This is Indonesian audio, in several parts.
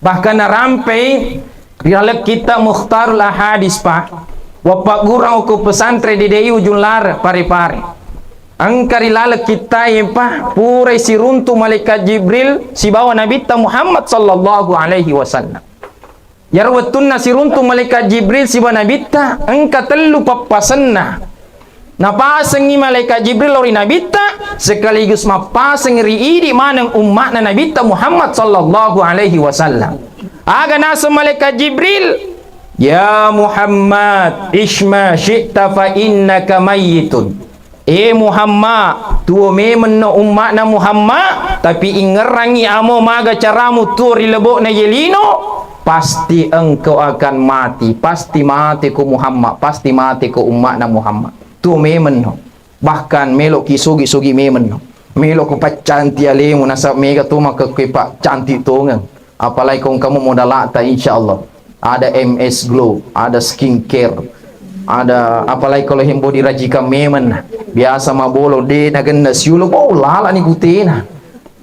Bahkan narampai rialek kita Mukhtarul Ahadis pak wapak gurang uku pesantren di Dei ujung lar pare-pare angkari lalek kita ya pak purai si runtu malaikat Jibril si bawa Nabi Muhammad sallallahu alaihi wasallam yarwatunna si runtu malaikat Jibril si bawa Nabi engka telu papasenna napasengi malaikat Jibril lori Nabi sekaligus mapaseng riidi manang umatna Nabi Muhammad sallallahu alaihi wasallam aga nasa malaikat Jibril ya Muhammad ishma syi'ta fa innaka mayyitun Muhammad tuo memang no umatna Muhammad tapi ingerangi amo maga caramu turi lebok na yelino pasti engkau akan mati pasti mati ku Muhammad pasti mati ku umatna Muhammad tuo memang no bahkan melok kisugi-sugi memang no melok ku pacanti alemu nasa mega tu maka kepak cantik tu ngang apalagi kong kamu modal lata insyaallah ada MS Glow ada skincare ada apalagi kalau himbo dirajika memen biasa mabolo de nagenda siulo oh lala ni gutina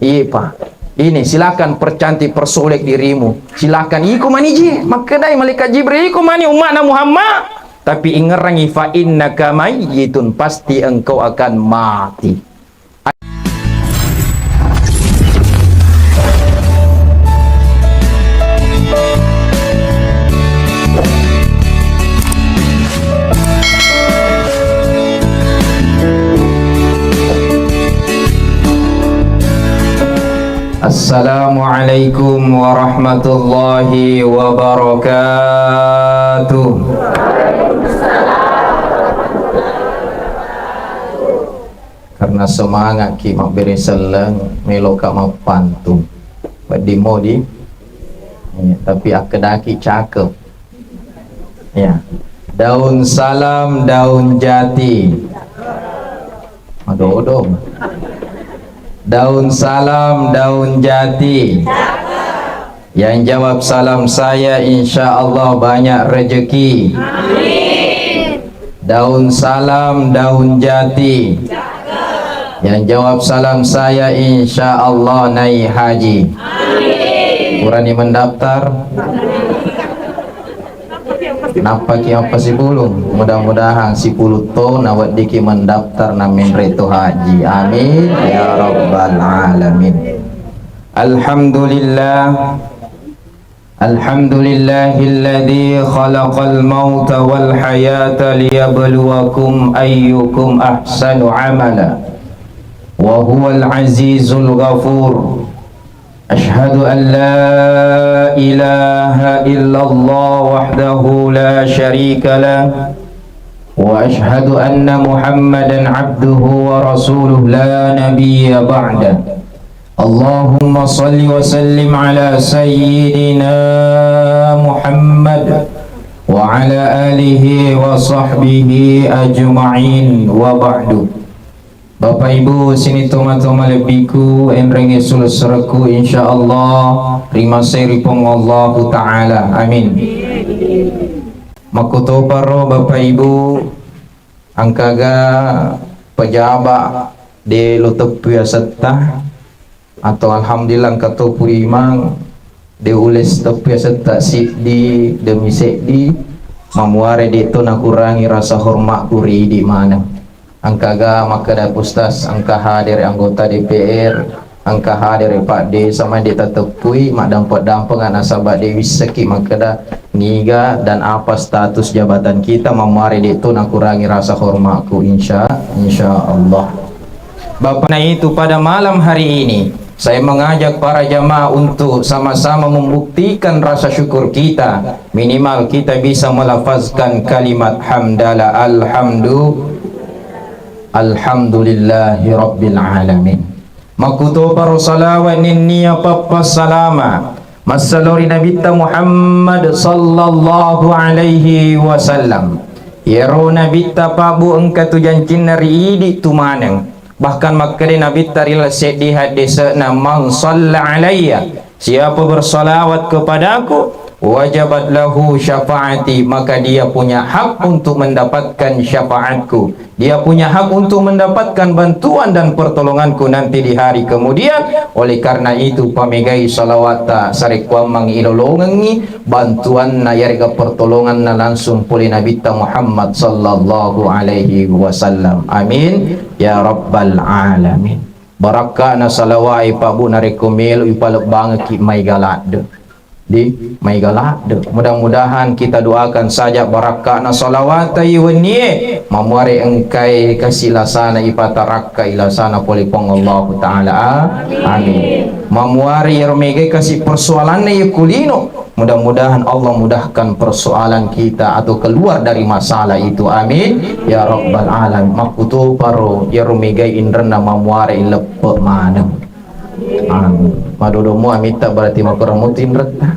iya pak ini silakan percantik persolek dirimu silakan iku maniji makedai malaikat Jibril iku mani umatna Muhammad tapi ingerangi fa innaka mayyitun pasti engkau akan mati. Assalamualaikum warahmatullahi wabarakatuh. Karena semangat ki mak beri seleng melo ka mak pantung di modi ya, tapi akedaki cakep ya daun salam daun jati aduh daun salam daun jati yang jawab salam saya insya Allah banyak rezeki amin. Daun salam daun jati yang jawab salam saya insya Allah naik haji amin. Kurani mendaftar kenapa ki apa si bulung mudah-mudahan si puluh tahun awak diki mendaftar namin reto haji amin ya rabbal alamin. Alhamdulillah alhamdulillahilladzi khalaqal mauta wal hayata liyabluwakum ayyukum ahsanu amala wa huwal azizul ghafur. أشهد أن لا إله إلا الله وحده لا شريك له وأشهد أن محمدا عبده ورسوله لا نبي بعده. اللهم صل وسلم على سيدنا محمد وعلى آله وصحبه أجمعين وبعد. Bapak Ibu sini toma-toma lebiku enrenge sulseraku insyaallah rima seripong Allah Ta'ala amin. Makuto paro Bapak Ibu angkaga pejabat de lotepu seta atau alhamdulillah katopu imang de ules tepu seta di demi di mamuare de to nakurangi rasa hormat kuri di mana angkaga makada pustas angka hadir anggota DPR angka hadir Pak D sama dia tetepui mak dampak nasabat Dewi Seki makada niga dan apa status jabatan kita memari itu nakurangi rasa hormatku insya Allah. Bapak itu pada malam hari ini saya mengajak para jamaah untuk sama-sama membuktikan rasa syukur kita minimal kita bisa melafazkan kalimat hamdalah alhamdulillahi rabbil alamin. Makuto paro salawat ninniya papa salama masalori Nabi Muhammad sallallahu alaihi wasallam yero Nabi pabu engkatu jancin nari idi tumaneng bahkan makade Nabi tarila sedi hadis na man salla alayya siapa bersalawat kepadaku wajabat lahu syafaati, maka dia punya hak untuk mendapatkan syafaatku, dia punya hak untuk mendapatkan bantuan dan pertolonganku nanti di hari kemudian. Oleh karena itu pamegai salawata sarikwa mangilolongangi bantuan na yarga pertolongan na langsung puli Nabi Muhammad sallallahu alaihi wasallam. Amin ya rabbal alamin. Barakah na salawai pabu narekomelo ipalek banget ki may galade di may galade. Mudah-mudahan kita doakan saja barakah na salawat iwaniye mamuari engkai kasilasana ipataraka ilasana polipong Allah Ta'ala. Amin. Mamuari yarmege kasih persoalan na kulino, mudah-mudahan Allah mudahkan persoalan kita atau keluar dari masalah itu. Amin ya rabbal alamin. Makutu paro yarmege indrana mamuari lepe manam. Amin. Madodomu amita berarti makuramutin reta.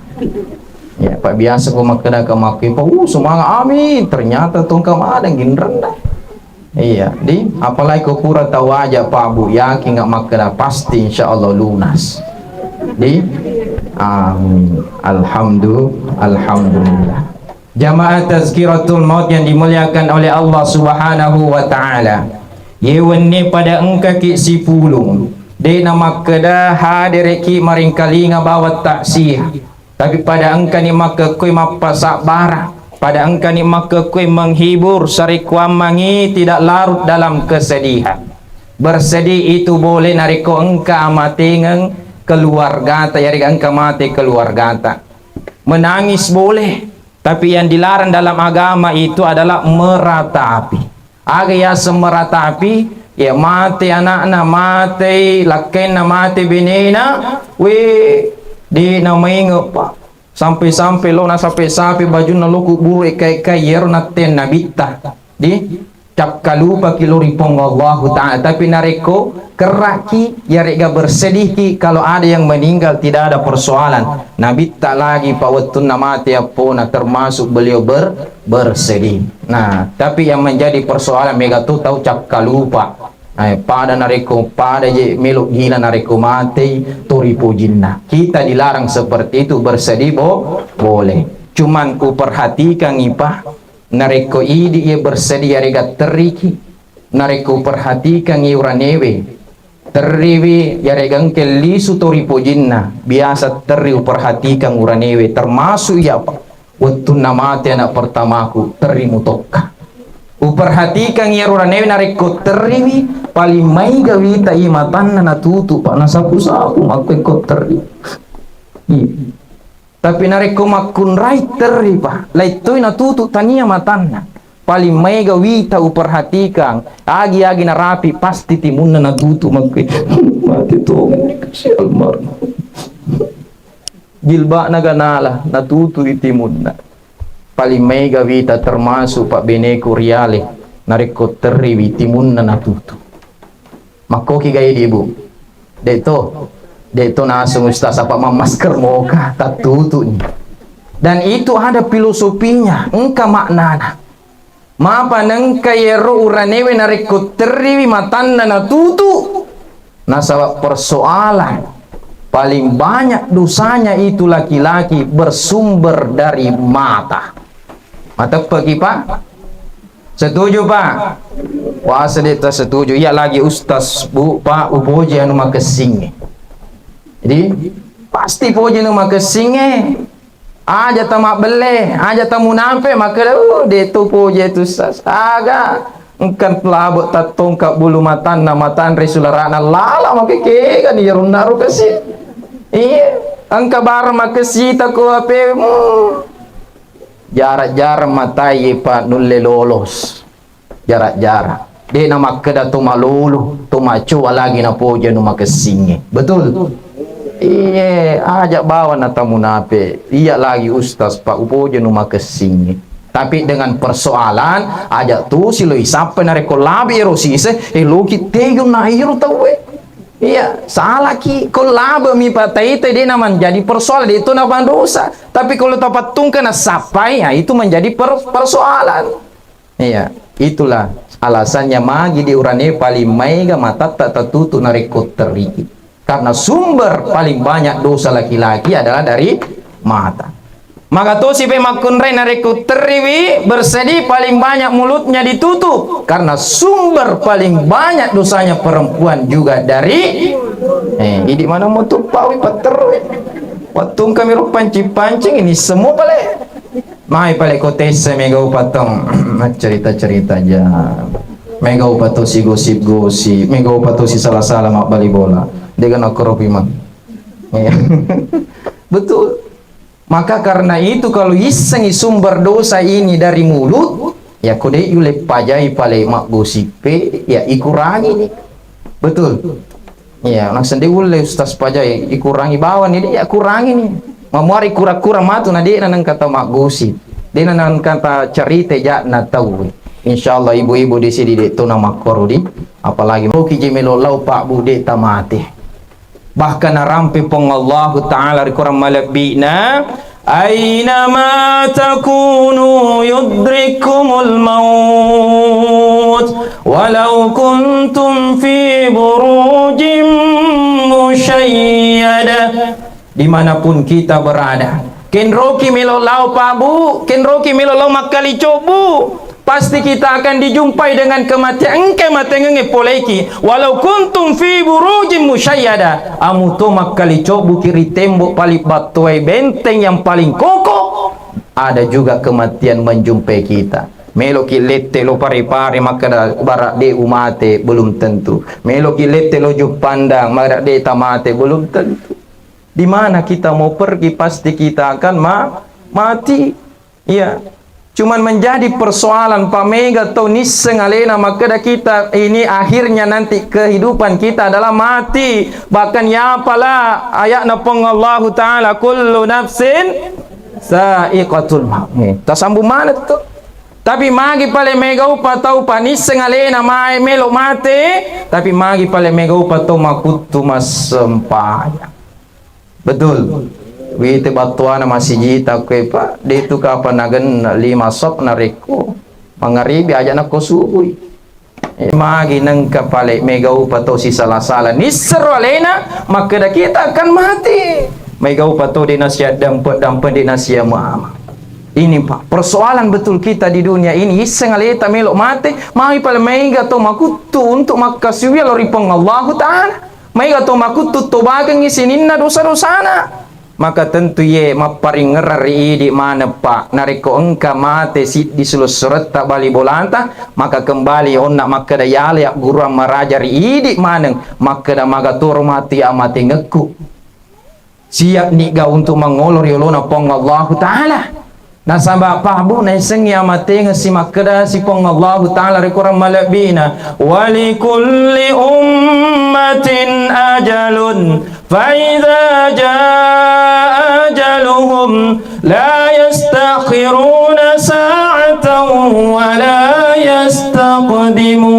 Ya, Pak biasa ko makada ka makipa. Semangat amin. Ternyata tongkam ada ginren dah. Iya, di apalagi ko pura tahu aja Pak Bu, yakin nggak makada pasti insyaallah lunas. Di amin. Alhamdulillah. Jamaah tazkiratul maut yang dimuliakan oleh Allah Subhanahu wa taala. Yewenni pada engka ki sipulung. De nama kedah hadireki maring kalinga bawa taksih, tapi pada engkau ni maka koi mapasak bara, pada engkau ni maka koi menghibur sarikwa mangi tidak larut dalam kesedihan. Bersedih itu boleh nariko engkau amati ngeng keluarga ta yari engkau mati keluarga ta. Menangis boleh, tapi yang dilarang dalam agama itu adalah meratapi. Agaya semeratapi ya mati anak-anak, mati lakin mati binina, di namai ngapa sampai-sampai lo na sampai baju na lo kubur kai yer na ten nabita di cap kalupa kilori pong Allah Ta'ala. Tapi nareko keraki ya rega bersedih kalau ada yang meninggal tidak ada persoalan. Nabi tak lagi pawatun namati apona termasuk beliau bersedih. Nah, tapi yang menjadi persoalan mega tu tahu cap kalupa. Pada nareko pada je meluk gila nareko mati turipu jinnah. Kita dilarang seperti itu, bersedih boleh. Cuman ku perhatikan ipah nareko idi ia bersedia rega teriki, nareko perhatikan iuranewe teriwi ya regang kelisu toripo jinna biasa teriu perhatikan uranewe termasuk ya pak waktu namate anak pertamaku terimu tokka uperhatikan ya uranewe nareko teriwi paling mai gawita imatan na tutu pak nasaku-saku aku ikut teri. Tapi nareko makun rai teri pak laitoi na tutu tania matanna paling mega wita uperhatikan agi na rapi pasti timunna na tutu makwe mati to kasih almarhum jilba na ganala na tutu itimunna paling mega wita termasuk pak beneku riale nareko teri witimunna na tutu makoki gaya di ibu Deto nasung ustaz apa masker moka tak tutu dan itu ada filosofinya engka maknana mapa nengka yero uranewe nareko teriwi matanna na tutu nasabab persoalan paling banyak dosanya itu laki-laki bersumber dari mata pergi pak setuju pak wah sedeta setuju iya lagi ustaz bu pak uboji anu makesing jadi pasti poje nu makesinge aja tamak bele aja tamu nampe maka detu poje tu sas aga engkan pelabot tatong ka bulu matan na matan resularana lala makeke kan yarun naru kasi iya angka bar makasi ta ko ape jarak-jarak matai pa nulle lolos jarak-jarak de na makada to malulu to macu lagi na poje nu makesinge betul. Iya, ajak bawa na tamu nape. Iya lagi ustaz pak upoje nu makesing. Tapi dengan persoalan ajak tu si lo isape na reko labi erosise loki tegun na iru tawe. Iya, salah ki kolaba mi patai te dia naman jadi persoalan itu na dosa. Tapi kalau tapat tungka na sapai ya itu menjadi persoalan. Iya, itulah alasannya magi di urane paling maiga mata tak tertutup na reko teriki. Karena sumber paling banyak dosa laki-laki adalah dari mata. Maka tuh si pemakunrai nareku teriwi bersedih paling banyak mulutnya ditutup karena sumber paling banyak dosanya perempuan juga dari ini mana mau tuh pawi pater waktu kami pancing ini semua pale mai pale kotes mega upatong cerita-cerita aja mega upato si gosip-gosip mega upato si salah-salah mak bali bola dengan akropi mak betul. Maka karena itu kalau iseng sumber dosa ini dari mulut, ya kode yule pajai pale mak gosipe, ya ikurangi nih. Betul. Ya, nak sendiri ule ustaz pajai ikurangi bawan ini ya kurangi nih. Mamuari kura-kura matu na dia nang kata mak gosip. Dia nang kata cerita ja na tahu. Insyaallah ibu-ibu di sini de tuna makor di apalagi mau kijemelo lau pak bude tamate. Bahkan narampi pong Allah Ta'ala rikuram malabina aynama takunu yudrikumul maut walau kuntum fi burujim musyayyada dimanapun kita berada kenroki milolau pabu kenroki milolau makali cobu pasti kita akan dijumpai dengan kematian engke matengenge poleki walau kuntum fi burujim musyayyada amu to makali cobu kiri tembok paling batuai benteng yang paling kokoh ada juga kematian menjumpai kita melo kilete lo pare-pare maka barak de umate belum tentu melo kilete lo jupandang barak de tamate belum tentu di mana kita mau pergi pasti kita akan mati iya. Cuman menjadi persoalan pamega atau niseng alena maka kita ini akhirnya nanti kehidupan kita adalah mati. Bahkan ya apalah ayatna pong Allah Ta'ala kullu nafsin sa'iqatul maut. Tasambung mana tu? Tapi magi pale mega upa tau paniseng alena mai melo mate, tapi magi pale mega upa tau makutu masempaya. Betul. Wite batuana masih jita kue pak de itu kapan nagen 5 sop nareko mangaribi aja nak subuh magi nang kapale mega upato si salah-salah nisro alena maka kita akan mati mega upato de nasia dampe de nasia mama ini pak persoalan betul kita di dunia ini iseng aleta melok mati mai pale mega to makutu untuk makasuwi lori pong Allah Ta'ala mega to makutu to bageng isininna dosa-dosana maka tentu ye maparing ngerari di mana pak nariko engka mate si di surat tak bali bolanta maka kembali onna maka dayale ya guru marajari idi maneng maka da maga turu mati amati ngeku siap niga untuk mengolor yolona pong Allah Ta'ala nah samba pahbu na iseng ya mati ngasi maka si pong Allah Ta'ala rikuram malabina walikulli ummatin ajalun فإذا جاء أجلهم لا يستأخرون ساعة ولا يستقدمون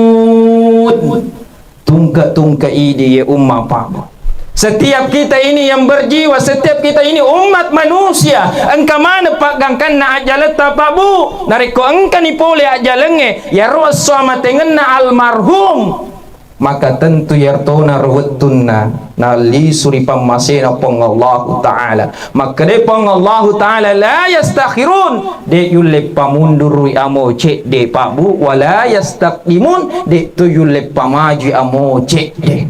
tungka ini ya ummah Pak setiap kita ini yang berjiwa setiap kita ini umat manusia engka mana pak gangkan na ajalata Pak Bu nariko engka ni pole ajalenge ya ruas suama tengenna almarhum maka tentu yartona ruwattunna na li suri pamasena pong Allah Ta'ala maka de pong Allah Ta'ala la yastakhirun de yulle pamundur amo cek de Pak Bu wala yastaqdimun de tu yulle pamaji amo cek de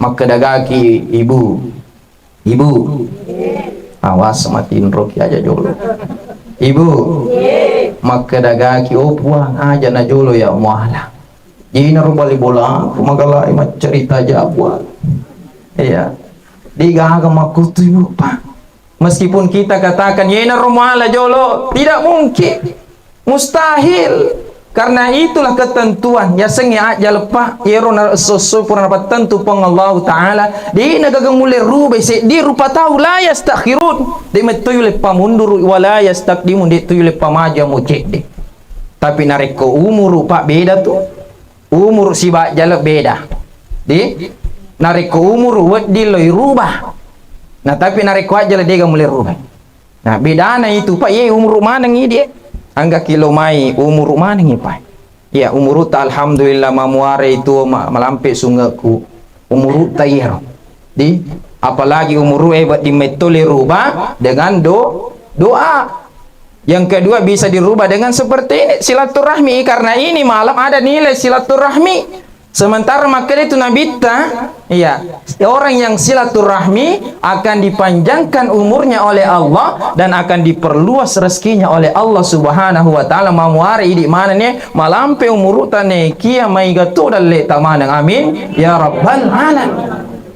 maka dagaki ibu awas matiin roki aja jolo ibu maka dagaki opuang aja na jolo ya muala Jina rubali bola, kumagala imat cerita Jawa. Iya. Digaga makutu ibu pak. Meskipun kita katakan yena rumala jolo, tidak mungkin, mustahil. Karena itulah ketentuan. Ya sengi aja lepa. Yerona soso purna tentu pang Allah Ta'ala. Di nagagang mulai rubay di rupa tahu la yastakhirun. Di metuyu lepa mundur wala yastakdimun di tuyu lepa maja mo cek de. Tapi nareko umur pak beda tuh. Umur si bak jalak beda di nariko umur wad di loy rubah nah tapi nariko aja lah dia mulai rubah nah beda na itu pak ye umur mana ngi dia angga kilo mai umur mana ngi pak ya umur ta alhamdulillah mamuare itu malampe sungaku umur ta yero di apalagi umur buat di metole rubah dengan doa. Yang kedua bisa dirubah dengan seperti ini, silaturahmi, karena ini malam ada nilai silaturahmi. Sementara maka itu Nabi orang yang silaturahmi akan dipanjangkan umurnya oleh Allah dan akan diperluas rezekinya oleh Allah Subhanahu wa taala. Mamuari di mana nih malampe umur tane kia mai gatu dalle tamanang, amin ya rabbal alamin.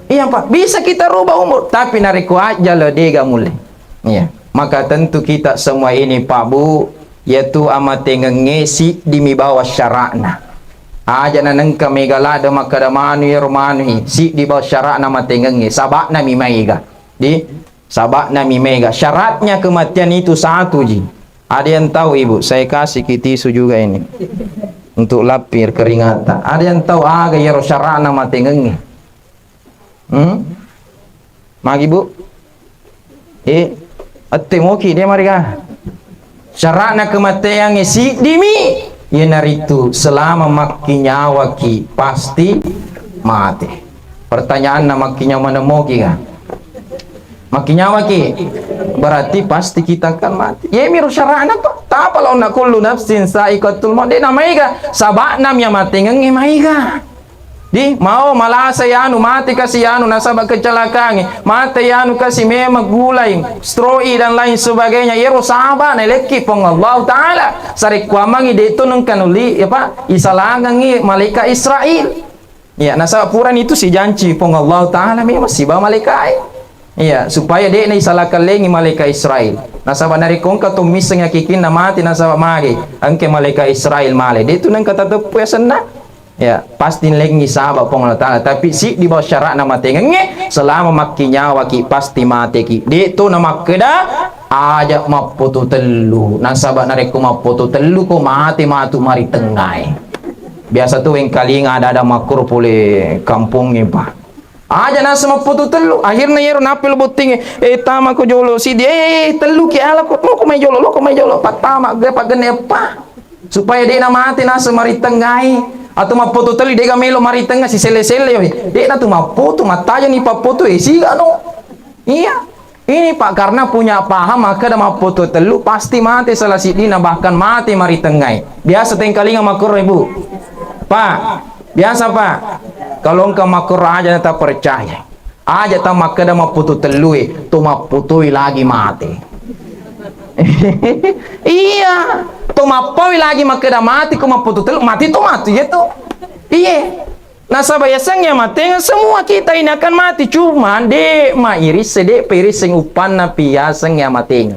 Iya Pak, bisa kita rubah umur, tapi nariku aja lo dega mulai. Iya. Maka tentu kita semua ini Pak Bu, yaitu amat ngengesi di bawah syarakna. Aja nanengka megalada maka da manu ya romani si di bawah syarakna mate ngenge sabakna mi maiga. Di sabakna mi mega. Syaratnya kematian itu satu ji. Ada yang tahu Ibu? Saya kasih tisu juga ini. Untuk lapir keringatan. Ada yang tahu aga ya syarakna mate ngenge? Magi Bu? Ate moki dia mereka syaratna kematian si dimi yenaritu selama maki nyawa ki pasti mati. Pertanyaan na maki nyawa mana moki kan? Maki nyawa ki berarti pasti kita akan mati. Ya miru syaratna pak. Tapa law na kullu nafsin sa'iqatul maut. Dia namanya ka sabakna ya mati ngengi maiga. Di mau malasa yanu mati kasi yanu nasabak kecelakaan mati yanu kasi memang gulai stroi dan lain sebagainya yero sahaba na leki pong Allah Ta'ala sarik kwamangi dito nung kanuli ya pak isalangangi malaikat Israel ya nasabak puran itu si janji pong Allah Ta'ala memang si ba malaikat ya supaya dia na isalakallengi malaikat Israel nasabak narikong katumisang yakikin na mati nasabak magi angke malaikat Israel male dito nung katatapu ya sana. Ya, pasti lengi sahabat pong Allah Ta'ala. Tapi si di bawah syarat nama tengenge selama maki nyawa ki pasti mati ki. Dito nama keda aja maputu telu. Nasabak nareku maputu telu ko mati matu mari tengai. Biasa tuh yang kali ada makur pule kampungnya pak. Aja nasa maputu telu. Akhirnya yero napil buting tama ko jolo si dia telu ki ala ko lo ko may jolo patama gepa genepa. Supaya dia mati nasa mari tengai. Atau mapoto tali dega melo mari tengah si sele-sele dek na tu mapoto matanya ni papoto siga no. Iya. Ini Pak karena punya paham maka da mapoto telu pasti mati salah sidina bahkan mati mari tengah. Biasa tengkalinga makur Ibu. Pak, biasa Pak. Kalau engkau makur aja tak percaya. Aja tak maka da mapoto telu tu mapotoi lagi mati. Iya. Tumapawi lagi makada mati ko maputu telu mati to mati itu iya nasa bayasangnya mati semua kita ini akan mati cuman de mairis sede piris sing upan na piasang ya mati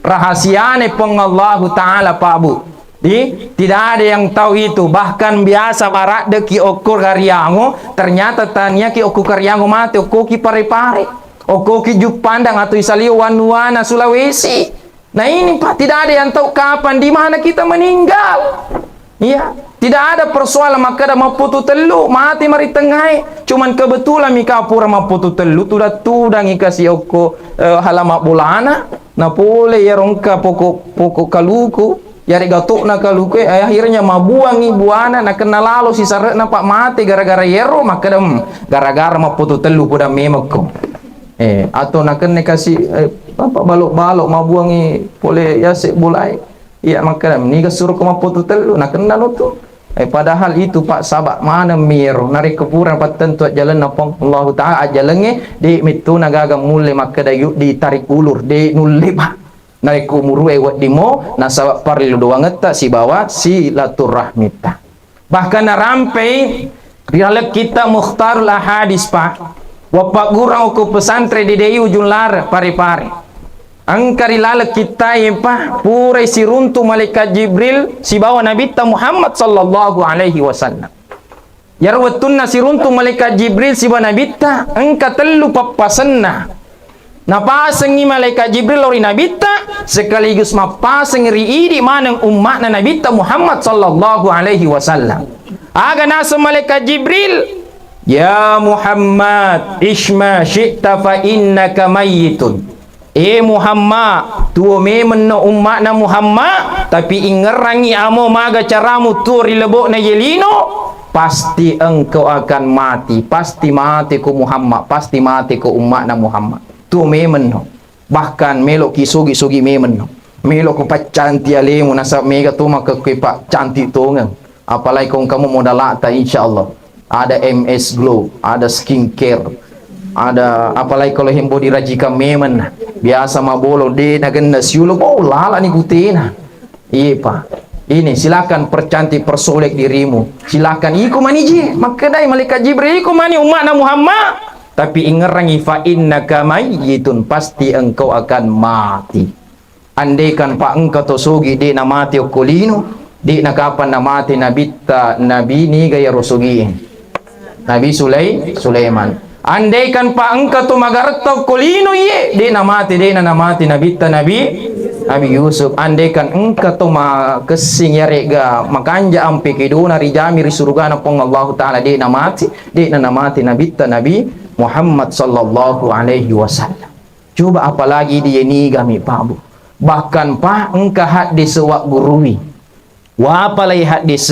rahasiane pong Allah Ta'ala Pak Bu di tidak ada yang tahu itu bahkan biasa barak de ki okur karyango ternyata tanya ki okur karyango mati okur ki pare-pare okur ki jupandang atau isaliu wanuana Sulawesi. Nah ini Pak, tidak ada yang tahu kapan, di mana kita meninggal. Iya, tidak ada persoalan maka ada maputu telu, mati mari tengah. Cuman kebetulan mika pura maputu telu, tudang ikasi oko halamak bulana. Nah boleh ya rongka pokok kaluku, ya regatuk na kaluku. Akhirnya mabuangi buana, nak kena lalu si saret na Pak mati gara-gara yero maka gara-gara maputu telu puda memeko. Atau nak kena kasih apa balok-balok mabuangi pole yasik bulai iya maka ni suruh ko maputu telu nak kena tu padahal itu Pak sabak mana mir nari kepuran paten tu jalan napong Allah Ta'ala ajalenge di mitu nagaga mule maka dayu ditarik ulur di nulle Pak nari kumuru wat dimo nasabak parlilu doang ngeta si bawa silaturahmi bahkan narampai dialek kita Mukhtarul Ahadis Pak wapak gurang ko pesantren di Deyu Junlar pare-pare angkari lala kita pa purai si runtu malaikat Jibril si bawa Nabi Muhammad sallallahu alaihi wasallam yarwatunna si runtu malaikat Jibril si bawa Nabi angka telu papasanna napasangi malaikat Jibril lori Nabi sekaligus mapasang riidi manang umat na Nabi Muhammad sallallahu alaihi wasallam aga nasa malaikat Jibril ya Muhammad ishma syi'ta fa innaka mayyitun Muhammad tuo memang na umat na Muhammad tapi ingerangi amo maga caramu turi lebok na yelino pasti engkau akan mati pasti mati ku Muhammad pasti mati ku umat na Muhammad tuo memang no Bahkan melok ki sugi-sugi memen. Melok ko pacanti alemu nasab mega tu maka pak cantik tongang. Apalagi kau kamu modal lata insyaallah. Ada MS Glow, ada skincare, ada apalagi kalau himbo dirajika memen biasa mabolo de naganda siulo oh lala ni kutina. Iya pak. Ini silakan percantik persolek dirimu. Silakan iku mani ji, makadai malaikat Jibril iku mani umat Muhammad. Tapi ingerangi fa innaka mayyitun, pasti engkau akan mati. Andaikan pak engkau tosugi di na mati okulino, di na kapan na mati nabi ni gaya rosugi. Nabi Sulaiman. Andaikan pak engkau tu magarta okulino ye, di na mati Nabi Yusuf. Andaikan engkau tu kesing ya rega makanja ampe keduna rijami risurugana pong Allah Ta'ala di na mati Nabi Muhammad sallallahu alaihi wasallam. Coba apalagi dia ni kami pabu. Bahkan pa engkau hadis wak gurui. Wa apalagi hadis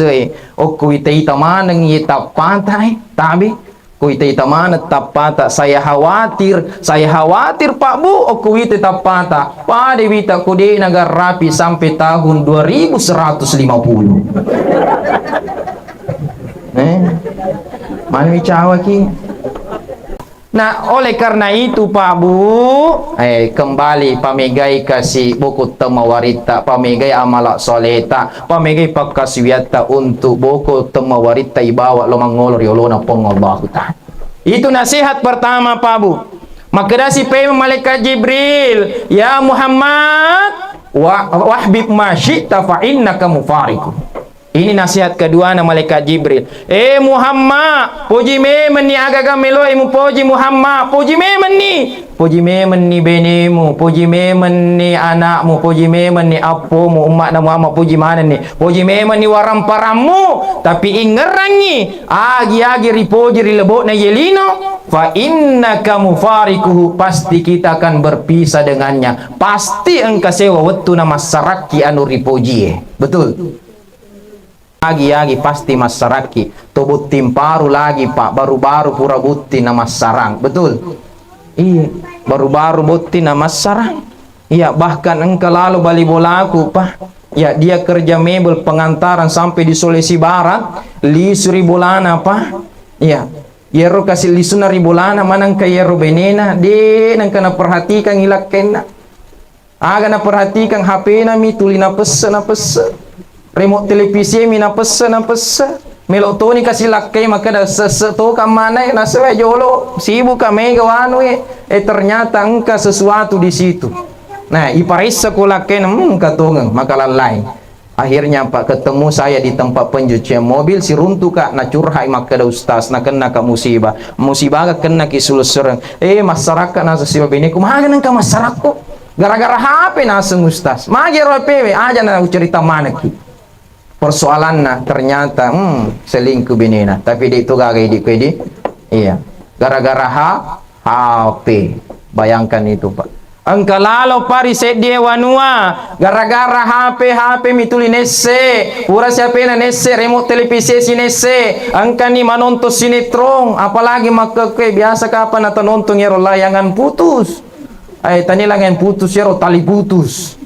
okui taita manang yita pantai tabi. Kui taita mana tapata saya khawatir Pak Bu okui taita pata. Pada wita kudi nagar rapi sampai tahun 2150. Mana bicara ki? Nah, oleh karena itu Pak Bu, kembali pamegai kasih buku temawarita, pamegai amalak soleta, pamegai pakaswiata untuk buku temawarita ibawa lo mangolor yolona pongollahu ta'ala. Itu nasihat pertama Pak Bu. Maka dasi pe malaikat Jibril, ya Muhammad, wahbib ma syi'ta fa innaka mufariqun. Ini nasihat kedua na malaikat Jibril. Muhammad, puji memen ni agaga meloi mu puji Muhammad, puji memen ni benemu, puji memen ni anakmu, puji memen ni apomu, umat na Muhammad puji mana ni? Puji memen ni waram paramu, tapi ingerangi agi ripoji rilebok na yelino, fa innaka mufariquhu, pasti kita akan berpisah dengannya. Pasti engkau sewa wetu na masaraki anu ripoji. Betul. Lagi pasti masaraki tobut timparu lagi Pak baru-baru pura buti nama sarang. Betul. Iya baru-baru buti nama sarang. Iya bahkan engkau lalu bali bolaku Pak. Ya dia kerja mebel pengantaran sampai di Sulawesi Barat lisu ribulana Pak. Iya yero kasih lisuna ribulana manang ka yero benena de nang kana perhatikan hilak kena. Aga na perhatikan HP na mi tulina pesen remote televisi mina pesen melok tu ni kasih lakai maka dah sesetu kam mana na sewe jolo sibuk kami gawanu ternyata engkau sesuatu di situ. Nah iparisa ku lakai katungang maka lalai. Akhirnya Pak ketemu saya di tempat pencucian mobil si runtu kak na curhai maka dah ustaz na kena ka musibah ka kena ki sulusurang masyarakat na sesiwa bini kumaha nang ka masyarakat gara-gara HP na seng ustaz magi rope aja na cerita mana ki persoalannya ternyata selingkuh binina tapi dia itu gagai di iya gara-gara HP bayangkan itu Pak engkau lalu pari sedia wanua gara-gara HP mituli nese pura siapa na nese remote televisi si nese engkau ni menonton sinetron apalagi maka biasa kapan atau nonton yero layangan putus tani layangan putus yero tali putus.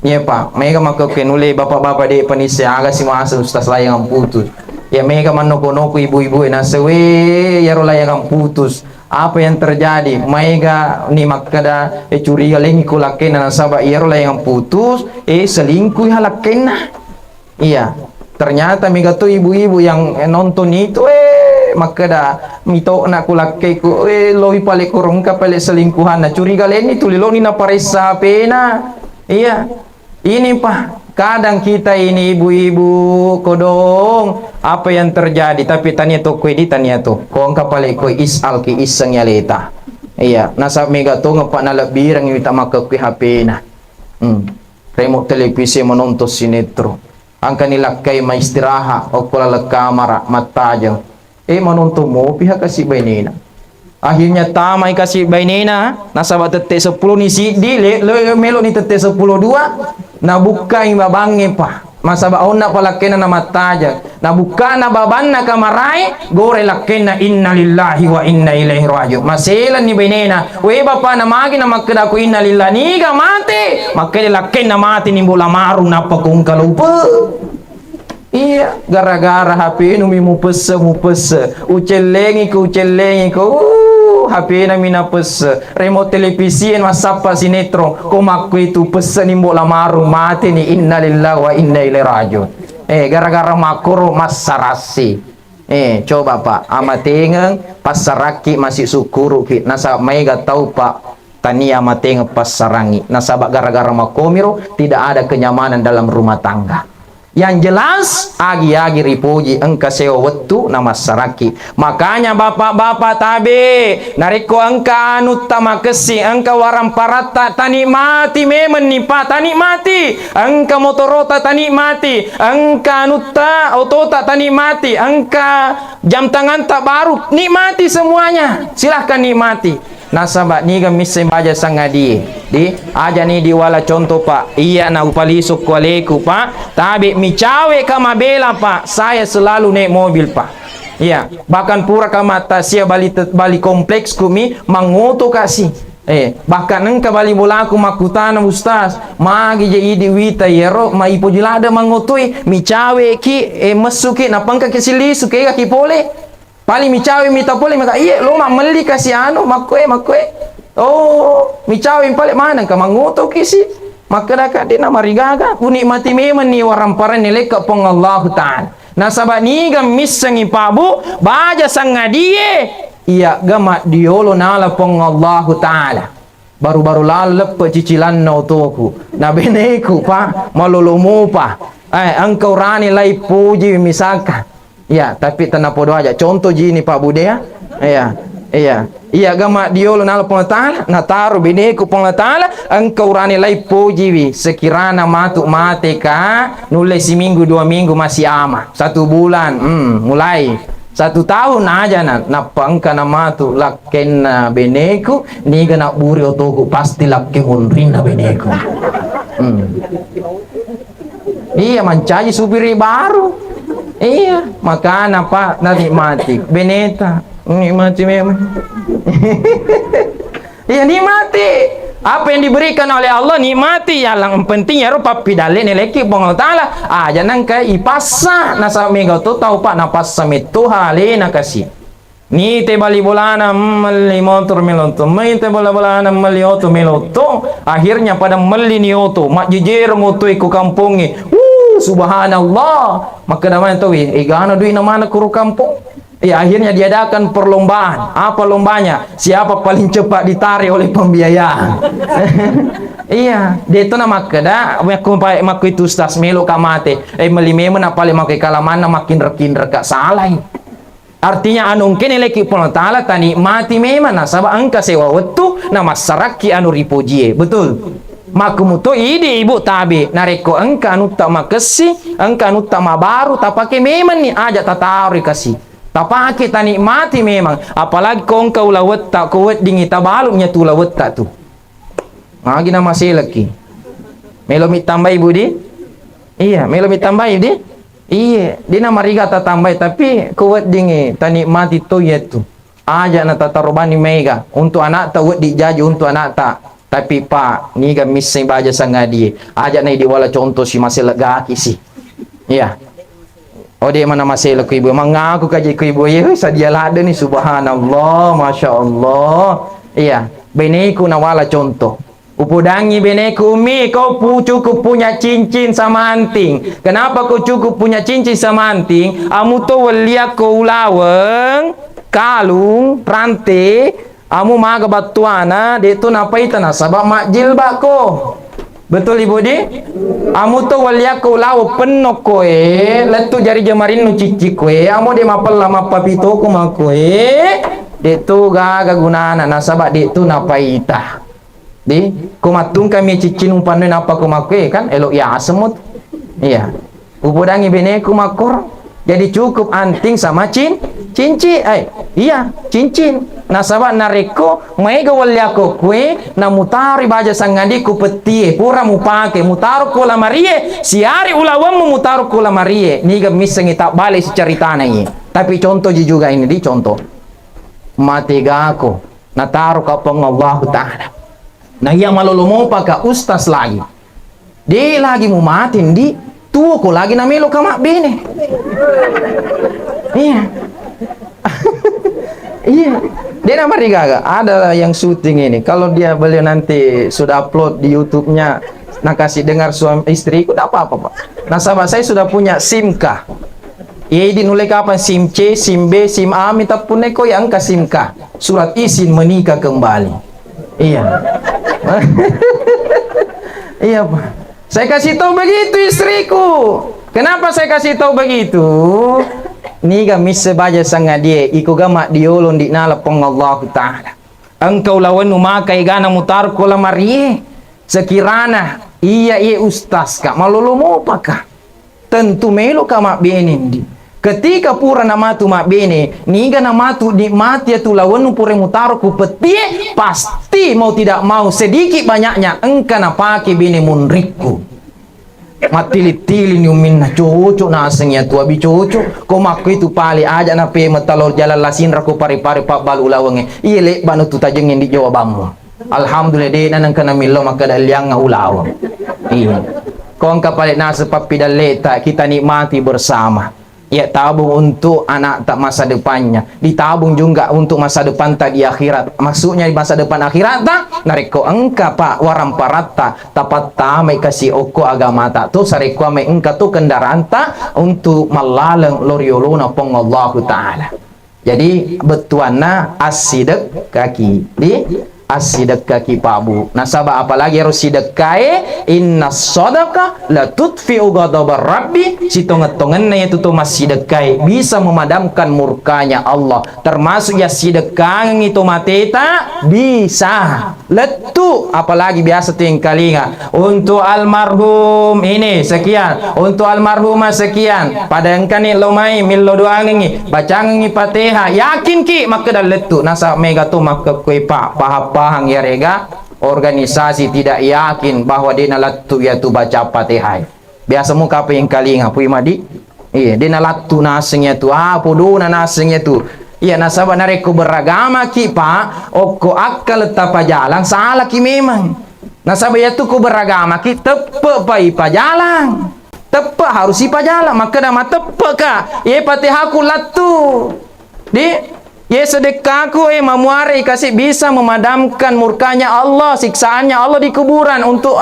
Ya Pak, mereka maka kenule bapak-bapak di penisi agak si masa ustaz layangan putus. Ya mereka manoko-noko ibu-ibu nasewe ya layangan putus. Apa yang terjadi? Mereka ni makada curiga lengi kulakena nasaba ya layangan putus, selingkuh halakena. Iya. Ternyata mereka tu ibu-ibu yang nonton itu makada mito na kulake ku lohi pale kurung ka pale selingkuhan na curiga leni tuliloni na paresa pena. Iya. Ini Pak, kadang kita ini ibu-ibu kodong apa yang terjadi tapi tanya tu kue di tanya tu kong kapal kue isal ki iseng ya leta. Iya, nasab mega tu ngapa na lebirang kita maka kue HP na. Remote televisi menonton sinetron. Angka nilakai ma istirahat o kula kamera matajang. Menonton mo pihak kasih benina. Akhirnya tamai kasih bainena nasabah tete 10 ni si di melo ni tete 10 dua na buka imba bange Pak masa baona palakena na mataja na buka na babanna kamarai gore lakena inna lillahi wa inna ilaihi rajiun. Maselan ni benena we bapa na magi na makada ko inna lillahi ni ga mate makade lakena mati ni bola maru na pakung kalupa. Iya, gara-gara HP nu mu pese ucelengi ko HP na mina pese remote televisi masapa sinetron ko makku itu pese ni bola maru mati ni inna lillahi wa inna ilaihi rajiun. Gara-gara makuro masarasi. Coba Pak, amatengeng pasaraki masih sukuru ki nasa mega tahu Pak tania amatengeng pasarangi nasabak gara-gara makomiro tidak ada kenyamanan dalam rumah tangga. Yang jelas agi-agi ripuji engka sewa wetu nama saraki. Makanya bapak-bapak tabe nariko engka anutta makesi engka waram parata tanikmati memen nih Pak, tanikmati engka motorota tanikmati engka anutta otota tanikmati engka jam tangan tak baru nikmati semuanya, silahkan nikmati. Nasabak ni kami sembaja sangadi di aja ni diwala contoh Pak iya na upalisuk kualeku Pak tabi mi cawe kama bela Pak saya selalu naik mobil Pak iya bahkan pura kama tasia bali kompleks kumi mangoto kasih bahkan engka bali bolaku makutana ustaz magi je idi wita yero ma ipo jilada mangotoi mi cawe ki mesuki napangka kesilisu ke ki pole pali micawe mita pole maka iya lo mak meli kasih anu makwe oh micawe pale mana ka manguto kisi maka daka dina marigaga unikmati memen ni waramparan ni leka pong Allah Ta'ala nasabak ni gam misangi pabu baja sangadie iya gama diolo nala pong Allah Ta'ala baru-baru lalep cicilan na otoku na beneku pa malolomo pa engkau rani lai puji misalkan ya, tapi tanah podo aja. Contoh jini Pak Bude ya. Iya gama diolo nala pengatala, nataru bineku pengatala, engkau rani lai pujiwi sekirana matuk mate ka, nulis seminggu 2 minggu masih ama, 1 bulan, mulai 1 tahun aja napangka nama tu laken beneku, ni gana buri otoku pasti laken unrina beneku. Iya mancaji supiri baru. Iya, makanya Pak nikmati beneta, nikmati memang. Iya nikmati. Apa yang diberikan oleh Allah nikmati. Yang penting ya rupa pidale neleki pong taala. Aja nang kai ipasa nasa mega tu tahu Pak napasa mitu halena kasih. Ni te bali bolana meli motor meloto, mai te bola-bolana meli oto meloto. Akhirnya pada meli ni oto, mak jejer moto iku kampungi. Subhanallah, maka namanya tahu gana duit namanya kuru kampung. Akhirnya diadakan perlombaan. Apa lombanya? Siapa paling cepat ditarik oleh pembiayaan. Iya, dia itu nama kada maku itu ustaz melo kamate. Melime mana paling makai kalamana makin rekin reka salah. Artinya anu kene leki pun taala tani mati memang nasaba angka sewa wetu nama saraki anu ripojie. Betul. Makumuto ide ibu tabi nareko engka anu tak makesi engka anu tak mabaru tak pakai memang ni aja tatari kasih tak pakai tak nikmati memang apalagi kau engkau lawet tak kuat dingi tabalumnya tu lawet tak tu lagi nama saya lagi melomit tambah ibu di iya melomit tambah di iya dia nama riga tak tambah tapi kuat dingi tak nikmati tu ya tu aja na tatarubani mega untuk anak tak kuat dijaji untuk anak tak. Tapi Pak, ni kan missing baja sangadi. Ajak nai diwala contoh si masih legaki si. Iya. Oh dia mana masih leku ibu. Mengaku kaji ku ibu ya. Sadia lada ni subhanallah, masya Allah. Iya. Beneku nawala contoh. Upudangi beneku umi kau cukup punya cincin sama anting. Kenapa kau cukup punya cincin sama anting? Amu tu waliak kau laweng, kalung, rantai. Amu maga batuana de tu napai tanah sabab mak jilbab ko. Betul ibu di? Amu tu waliak ko lawo penok koe, letu jari jamarin nu cici koe. Amu de mapel lama papito ko ma koe. De tu gaga gunana nasabab de tu napai ita. Di ko matung kami cicin umpan napa ko ma koe kan elok ya semut. Iya. Upodangi bene ko makor. Jadi cukup anting sama cincin. Iya, cincin. Nasaba nareko mega walyako kue na mutari baja sangandi ku petie pura mupake mutaru kula marie siari ulawam mutaru kula marie niga misengi tak balik ceritana ini. Tapi contoh juga ini di contoh. Matiga aku nataru ka Allah Ta'ala. Nah iya malulumo paka ustaz lagi. Dia lagi mau matin di tuh ko lagi namelo kamak bene. Iya. Iya. Dia nama Rigaga. Ada yang syuting ini. Kalau dia beliau nanti sudah upload di YouTube-nya, nah kasih dengar suami istri, tidak apa-apa, Pak. Nah, sahabat saya sudah punya SIM K. Iya, dinulai kapan SIM C, SIM B, SIM A, minta pun neko yang ke SIM K. Surat izin menikah kembali. Iya. Iya, Pak. Saya kasih tahu begitu istriku. Kenapa saya kasih tahu begitu? Niga misse baja sanga dia iko gama diolon di nala pong Allah Ta'ala. Engkau lawan umakai gana mutar kola marie. Sekirana iya ustaz kak malulumo pakah. Tentu melo kama benin di. Ketika pura namatu mak bene, niga namatu di mati tu lawan pure mutar ku petie pasti mau tidak mau sedikit banyaknya engka napake bene munriku. Matili-tili ni umin na cucu na asengnya tua bi cucu ko makku itu pali aja na pe metalor jalan lasin raku pari-pari pak balu lawange ile banu tu tajengin di Jawa Bamu. Alhamdulillah de nanang kana millo maka daliang ulawa. Iya. Ko angka palit nasa papidaleta kita nikmati bersama. Ya tabung untuk anak tak masa depannya, ditabung juga untuk masa depan tak di akhirat. Maksudnya di masa depan akhirat tak nareko engka pak waram parata tapat tamai kasih oko agama tak tu sareko me engka tu kendaraan tak untuk malaleng loriolona pong Allah Ta'ala. Jadi betuana asidek kaki di asidek kaki pabu. Nasabah apalagi harus sidekai inna sodaka la tutfi'u ghadabar rabbi. Sitonget-tongen na itu tuh mas sidekai bisa memadamkan murkanya Allah. Termasuk ya sidekang itu mateta bisa letu. Apalagi biasa tuh yang kalinga untuk almarhum ini sekian, untuk almarhumah sekian. Pada yang kani lomai millo doang ini bacang ini Fatihah yakin ki maka dah letu. Nasa mega tuh maka kue pahang ya rega organisasi tidak yakin bahwa dia nalattu ya tu baca Fatihah. Biasa muka apa yang kalinga pui madi. Iya, dia nalattu nasengnya tu puduna nasengnya tu. Iya, nasabah nareku beragama ki pak oko akal tapa jalan salah ki memang. Nasabah ya tu ku beragama ki tepe pa ipa jalan. Tepe harus ipa jalan maka nama tepe ka. Ye Fatihah ku lattu. Di ya sedekahku mamuari kasih bisa memadamkan murkanya Allah, siksaannya Allah di kuburan untuk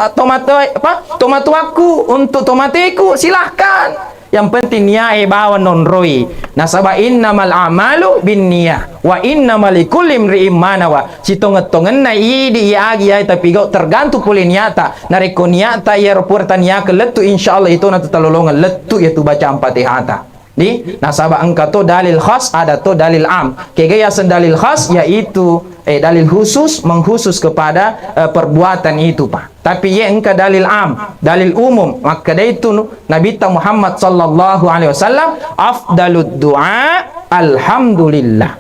tomatuaku, untuk tomatiku silahkan. Yang penting niat bawa non roi. Nasaba innamal amalu bin niyah wa innamal likulli imri'in ma nawa. Sitonget-tongen na idi agi ay tapi go tergantung pulin niata. Nareko niata ya reporta niaka letu insyaallah itu nanti talolongan letu ya tu baca Fatihah. Di nasabah engka to dalil khas ada to dalil am. Kegayasan dalil khas yaitu dalil khusus mengkhusus kepada perbuatan itu pak. Tapi ya engka dalil am, dalil umum. Maka dari itu Nabi Muhammad sallallahu alaihi wasallam afdalud du'a alhamdulillah.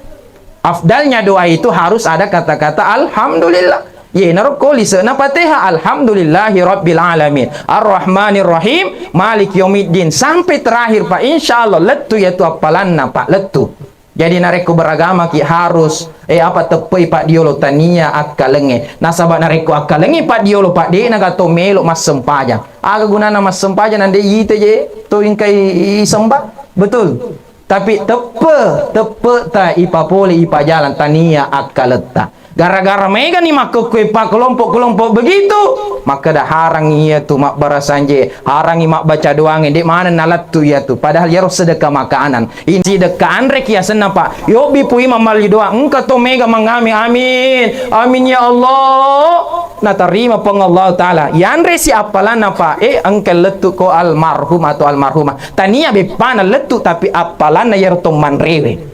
Afdalnya doa itu harus ada kata-kata alhamdulillah. Ye naroko lisana Fatihah alhamdulillahi rabbil alamin arrahmanir rahim malik yaumiddin sampai terakhir pak insyaallah letu ya tu apalanna pak letu. Jadi nareko beragama ki harus apa tepoi pak diolo tania akalenge nasabah nareko akalenge pak diolo pak de nagato melo mas sempajang aga gunana mas sempajang nande yite je to ingkai sembah betul. Tapi tepe ta ipa pole ipa jalan tania akaleta. Gara-gara mega nih maka kue pak kelompok-kelompok begitu maka dah harang iya tu mak barasanje harang mak baca doang di mana nalat tu ya tu padahal ya sedekah makanan ini sedekah andrek ya sena pak yo bipu imam mali doang engkau tu mega mengami amin amin ya Allah na terima peng Allah Ta'ala ya andre si apalan apa engkau letu ko almarhum atau almarhumah tania bepana letu tapi apalan na ya to manrewe.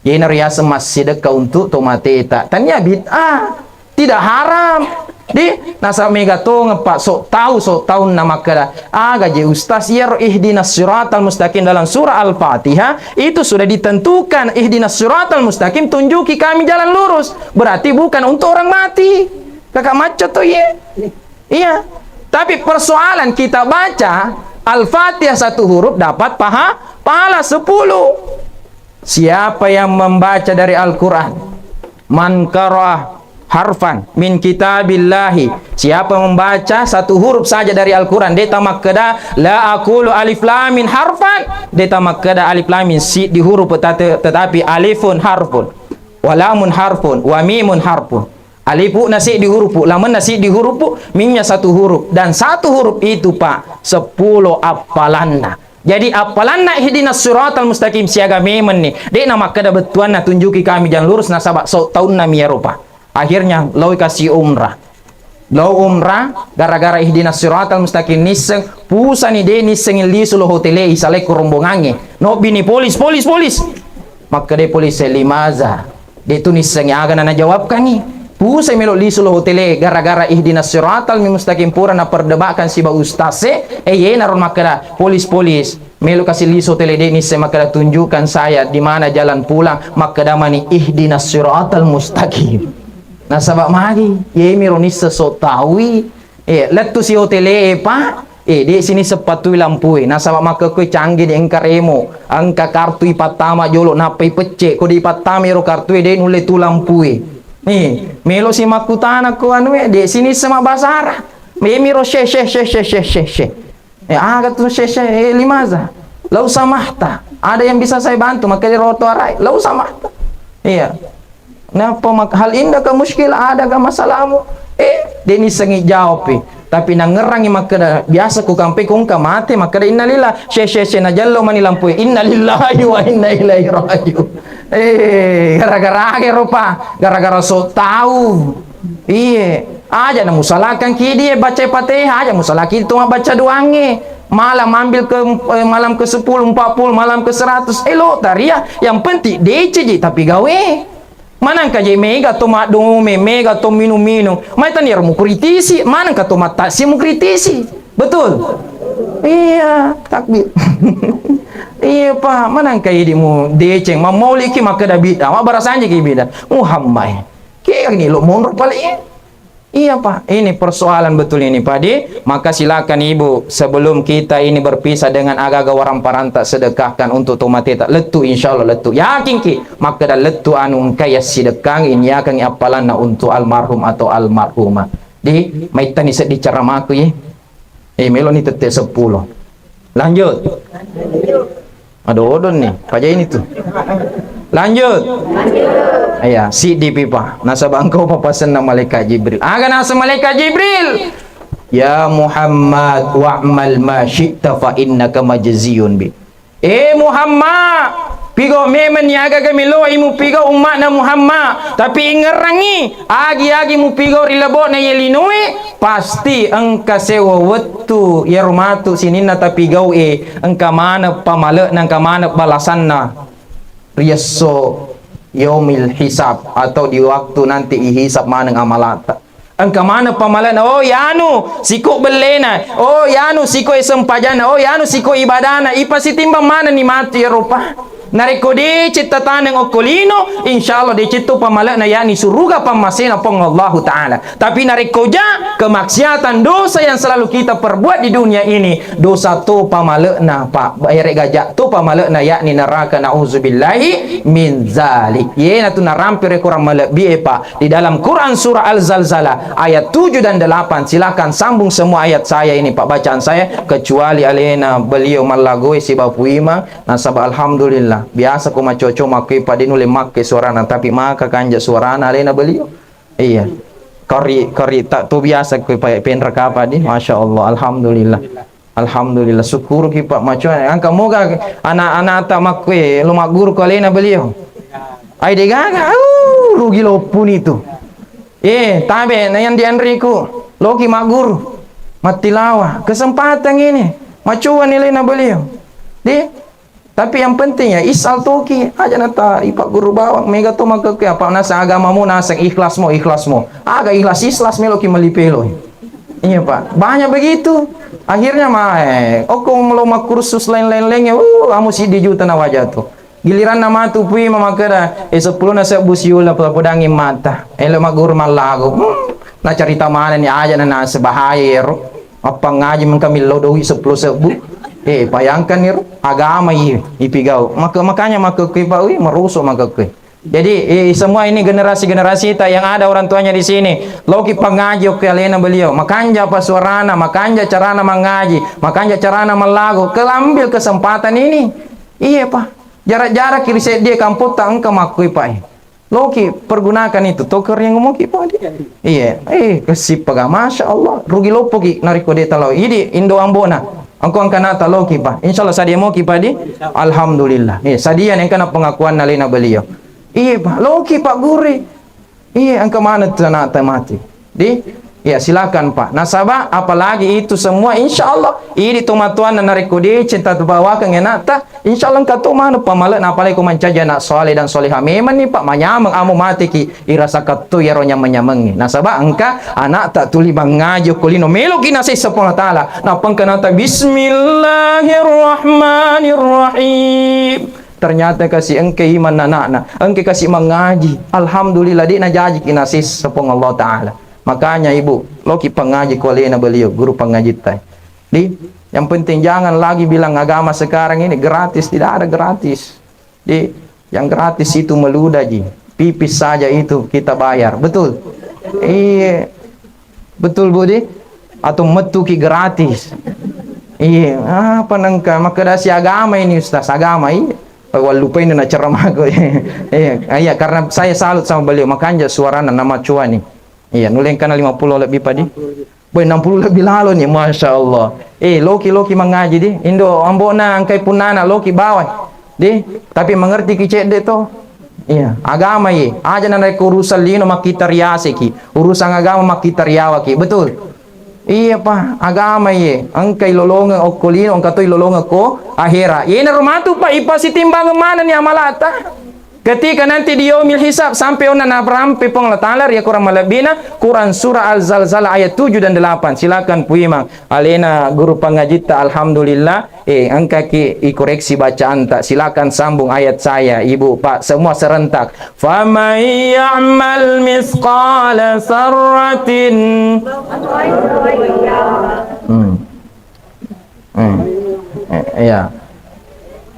Yana riasa mas sedekah untuk tomateta. Tanya bid'ah. Tidak haram. Di nasa mega to ngepak sok tahu nama kada aga je ustaz ya ihdinas siratal mustaqim dalam surah Al-Fatihah itu sudah ditentukan ihdinas siratal mustaqim, tunjuki kami jalan lurus, berarti bukan untuk orang mati kakak macet tuh ya. Iya, tapi persoalan kita baca Al-Fatihah satu huruf dapat pahala 10. Siapa yang membaca dari Al-Quran, man qara'ah harfan min kitabillahi, siapa membaca satu huruf saja dari Al-Quran, dia tamak keda la aqulu alif lam min harfan, dia tamak keda alif lam min si di huruf tetapi alifun harfun wa lamun harfun wa mimun harfun, alifu nasi di huruf, lamun nasi di huruf, mimnya satu huruf, dan satu huruf itu Pak 10 apalanna. Jadi apalanna ihdinas siratal mustaqim siaga memen nih, dia nama keda betuan na tunjuki kami jalan lurus na sabak so tahun na miarupa. Akhirnya lo kasih umrah. Lo umrah gara-gara ihdinas siratal mustaqim niseng pusa ni de niseng li sulo hotele isale rombongange. No bini polis. Maka de polis limaza. De tu niseng aga na jawabkan ni. Pusa melo li sulo hotele gara-gara ihdinas siratal mustaqim pura na perdebatkan si ba ustase ye naron makada polis melo kasih li hotele de niseng makada tunjukkan saya di mana jalan pulang makada mani ihdinas siratal mustaqim. Nah sabak magi ye mironis sesotawi letu si hotele pa di sini sepatu lampui nah sabak maka kue canggih di engkaremo angka kartu ipatama jolo napai pecek ko di ipatama ro kartu de nule tu lampui nih melo si makutana ko anu di sini sama basara me miro she aga tu she limaza lau samahta ada yang bisa saya bantu maka di roto arai lau samahta iya. Nah, hal indah ke muskil ada ke masalahmu? Deni sengi jawab tapi nangerangi maka biasa ku kampe kung kamate maka innalillah she na jallo mani lampu innalillahi wa inna ilaihi rajiun. Gara-gara age rupa, gara-gara so tahu. Iya, aja na musalakan ki dia baca Fatihah aja musalaki itu baca doange. Malam ambil ke malam ke 10, 40, malam ke 100. Lo taria yang penting DC tapi gawe. Mana ka je mega to madume mega to minum mai tanir mu kritisi mana ka to mata si mu kritisi betul iya takbir iya Pak mana ka idi mu deceng mauli ki maka da bida wa barasanje ki bida Muhammad ki ni lo monro paling iya Pak ini persoalan betul ini Pak Di maka silakan Ibu sebelum kita ini berpisah dengan agak-agak warang parantak sedekahkan untuk tomateta letu insyaallah letu yakin ki maka dah letu anu kaya sedekang ini akan apalan untuk almarhum atau almarhumah di maitani sedih cara maku ye melo ni tete 10 lanjut aduh odon nih paja ini tuh lanjut iya si di pipa nasabah engkau papasan na malaikat Jibril aga nasa malaikat Jibril ya Muhammad wa'mal ma syi'ta fa innaka majziyun bi Muhammad pigo memen yaga kami lo imu pigo umat na Muhammad tapi ingerangi agi mu pigo rilabo na yelinui pasti engka sewa wetu yarmatu sinina tapi gau engka mana pamale nangka mana balasan na riyaso yaumil hisab atau di waktu nanti ihisab mana amalata engka mana pamalana oh yanu siko belena oh yanu siko sempajana oh yanu siko ibadana ipasi timbang mana ni mati rupa nareko de cita taneng okolino insyaallah de cita pamalana yani suruga pamasena pong Allah taala tapi nareko ja kemaksiatan dosa yang selalu kita perbuat di dunia ini dosa tu pamalana Pak bayar gajak tu pamalana yakni neraka nauzubillahi min zalik yena tu narampi kurang melebi Pak di dalam Quran surah Al-Zalzalah ayat 7 dan 8 silakan sambung semua ayat saya ini Pak bacaan saya kecuali alena beliau malagoi si bapuima nasabah alhamdulillah biasa ko macoco makai padin ule makai suarana tapi maka kanja suarana alena beliau iya kori tak tu biasa ko penraka padin masya Allah alhamdulillah syukur ki Pak maco angka moga anak-anak tak makai lumak guru ko alena beliau ai de gaga rugi lopun itu tabe na yan di Enrico loki magur matilawa kesempatan ini macuan nilai na beliau di Tapi yang penting ya isal toki aja nata ipak guru bawang mega to maka apa nasa agamamu nasa ikhlasmu aga ikhlas meloki melipelo. Iya Pak, banyak begitu. Akhirnya mah oko meloma kursus lain-lain kamu sih di juta na wajah tuh. Giliran nama tu pui mamakara 10 na sa busyula pedangin mata. Elo magur malago. Na cerita mana ni aja na nasa bahaya ero. Apa ngaji man kami lodohi 10 sebu. Bayangkan ero agama ipigau. Makanya kipawi merusuh makakui. Jadi semua ini generasi-generasi kita yang ada orang tuanya di sini. Loki pengaji oke alena beliau. Makanya pasuarana, makanya carana mengaji, makanya carana melagu. Kelambil kesempatan ini. Iya Pak. Jarak-jarak kiri dia kamput tak engkau makui Pak. Loki pergunakan itu. Toker yang ngomong Pak dia. Iya. Kesip paga. Masya Allah. Rugi lopo ki nariko deta lau. Ini Indo Ambona. Angko ang kanata Loki Pak. Insya Allah sadia mo ki Pak di. Alhamdulillah. Sadia yang kena pengakuan nalena beliau. Iya Pak, Loki Pak Guri. Iya, angka mana tanah mati. Ya silakan Pak. Nasabah, apalagi itu semua, insya Allah. Ini tumatuan na narikudi, cinta tubawa kang enata. Insya Allah engkau mana pamalat na apalagi kumancaja nak soleh dan solehah. Memang nih Pak, manyamang amu mati ki irasa katu ya ronya menyamangi. Nasabah, engkau anak tak tuli bangajo kulino melo kinasih sepuluh ta'ala. Napang kanata Bismillahirrahmanirrahim. Ternyata kasih engke iman anak-anak, engke kasih mengaji. Alhamdulillah di najaji kinasis sepong Allah Ta'ala. Makanya ibu, loki pengaji kualena beliau, guru pengaji tay. Yang penting jangan lagi bilang agama sekarang ini gratis, tidak ada gratis. Yang gratis itu meludah ji. Pipis saja itu kita bayar, betul? Iya, betul Budi? Atau metuki gratis? Iya, apa nangka? Maka dasi agama ini Ustaz, agama iya. Lupa ini nak ceramah aku. Iya, karena saya salut sama beliau, makanya suaranya nama cuan nih. Iya, nulengkan 50 lebih padi. Boy 60 lebih lalu nih, masya Allah. Loki mengaji di Indo Ambona angkai punana Loki bawah. Tapi mengerti kicet deh toh. Iya, agama aja nanti urusan lino makita riase ki, urusan agama makita riawa ki, betul. Iya Pak, agama angkai lolongan okolino, angkatoi lolongan ko akhirah. Ini rumatu Pak, ipasi timbang mana nih amalata. Ketika nanti di yaumil hisab sampai ona na berampe pong latalar ya kurang malabina Quran surah Al-Zalzalah ayat 7 dan 8. Silakan puimang alena guru pengajita alhamdulillah angka ki koreksi bacaan tak. Silakan sambung ayat saya Ibu Pak semua serentak. Faman ya'mal misqala sarratin ya.